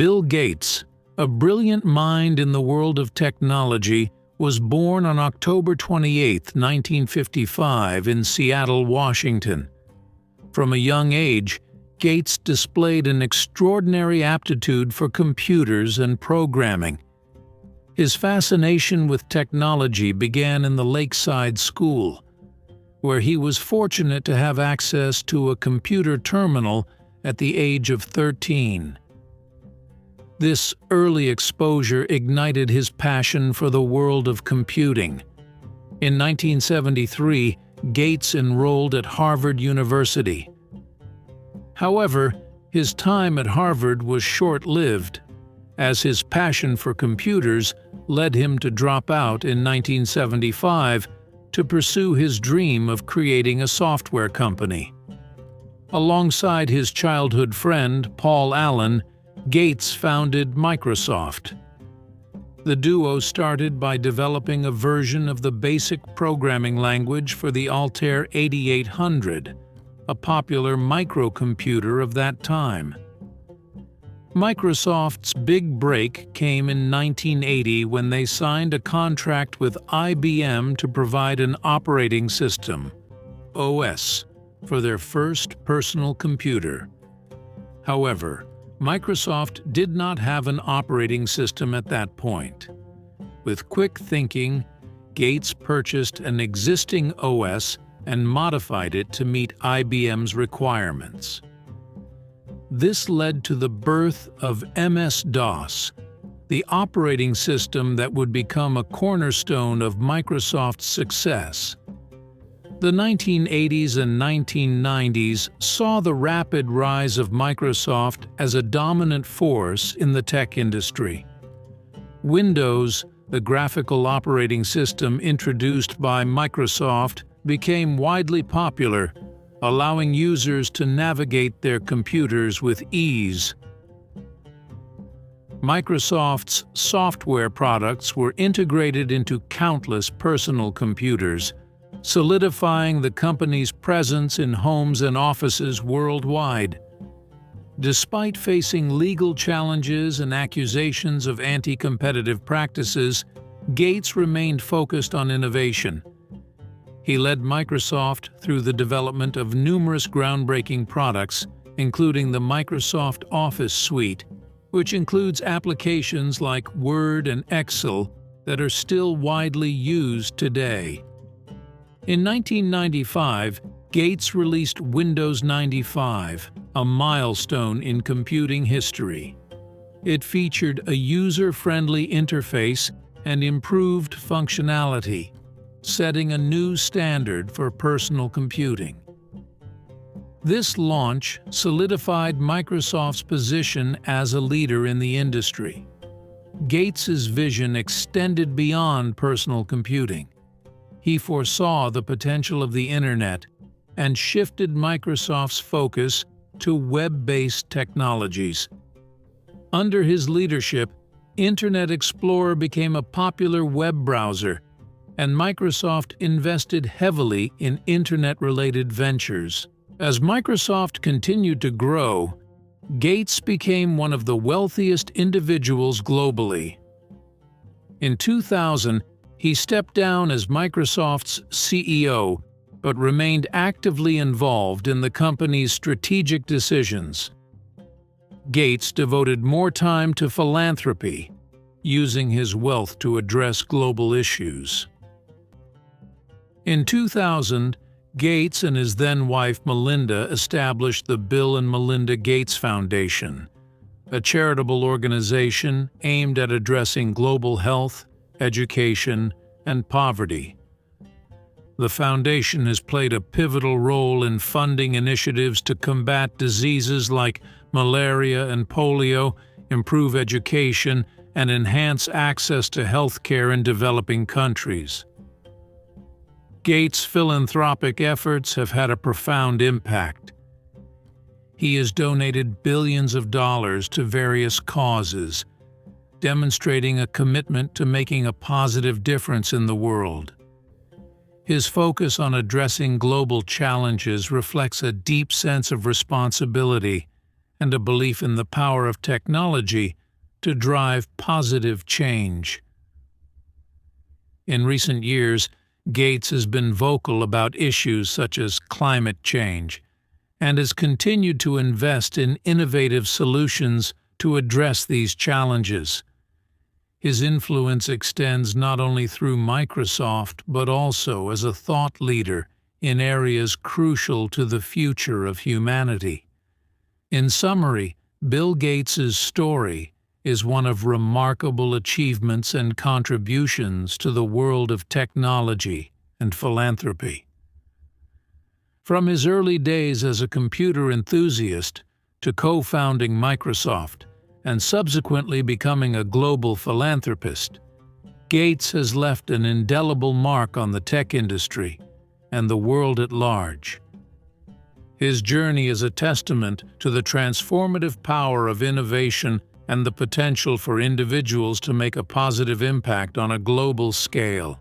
Bill Gates, a brilliant mind in the world of technology, was born on October 28, 1955, in Seattle, Washington. From a young age, Gates displayed an extraordinary aptitude for computers and programming. His fascination with technology began in the Lakeside School, where he was fortunate to have access to a computer terminal at the age of 13. This early exposure ignited his passion for the world of computing. In 1973, Gates enrolled at Harvard University. However, his time at Harvard was short-lived, as his passion for computers led him to drop out in 1975 to pursue his dream of creating a software company. Alongside his childhood friend, Paul Allen, Gates founded Microsoft. The duo started by developing a version of the basic programming language for the Altair 8800, a popular microcomputer of that time. Microsoft's big break came in 1980 when they signed a contract with IBM to provide an operating system, OS, for their first personal computer. However, Microsoft did not have an operating system at that point. With quick thinking, Gates purchased an existing OS and modified it to meet IBM's requirements. This led to the birth of MS-DOS, the operating system that would become a cornerstone of Microsoft's success. The 1980s and 1990s saw the rapid rise of Microsoft as a dominant force in the tech industry. Windows, the graphical operating system introduced by Microsoft, became widely popular, allowing users to navigate their computers with ease. Microsoft's software products were integrated into countless personal computers, solidifying the company's presence in homes and offices worldwide. Despite facing legal challenges and accusations of anti-competitive practices, Gates remained focused on innovation. He led Microsoft through the development of numerous groundbreaking products, including the Microsoft Office suite, which includes applications like Word and Excel that are still widely used today. In 1995, Gates released Windows 95, a milestone in computing history. It featured a user-friendly interface and improved functionality, setting a new standard for personal computing. This launch solidified Microsoft's position as a leader in the industry. Gates's vision extended beyond personal computing. He foresaw the potential of the Internet and shifted Microsoft's focus to web-based technologies. Under his leadership, Internet Explorer became a popular web browser, and Microsoft invested heavily in Internet-related ventures. As Microsoft continued to grow, Gates became one of the wealthiest individuals globally. In 2000, he stepped down as Microsoft's CEO, but remained actively involved in the company's strategic decisions. Gates devoted more time to philanthropy, using his wealth to address global issues. In 2000, Gates and his then-wife Melinda established the Bill and Melinda Gates Foundation, a charitable organization aimed at addressing global health, education, and poverty. The foundation has played a pivotal role in funding initiatives to combat diseases like malaria and polio, improve education, and enhance access to health care in developing countries. Gates' philanthropic efforts have had a profound impact. He has donated billions of dollars to various causes, demonstrating a commitment to making a positive difference in the world. His focus on addressing global challenges reflects a deep sense of responsibility and a belief in the power of technology to drive positive change. In recent years, Gates has been vocal about issues such as climate change and has continued to invest in innovative solutions to address these challenges. His influence extends not only through Microsoft but also as a thought leader in areas crucial to the future of humanity. In summary, Bill Gates's story is one of remarkable achievements and contributions to the world of technology and philanthropy. From his early days as a computer enthusiast to co-founding Microsoft and subsequently becoming a global philanthropist, Gates has left an indelible mark on the tech industry and the world at large. His journey is a testament to the transformative power of innovation and the potential for individuals to make a positive impact on a global scale.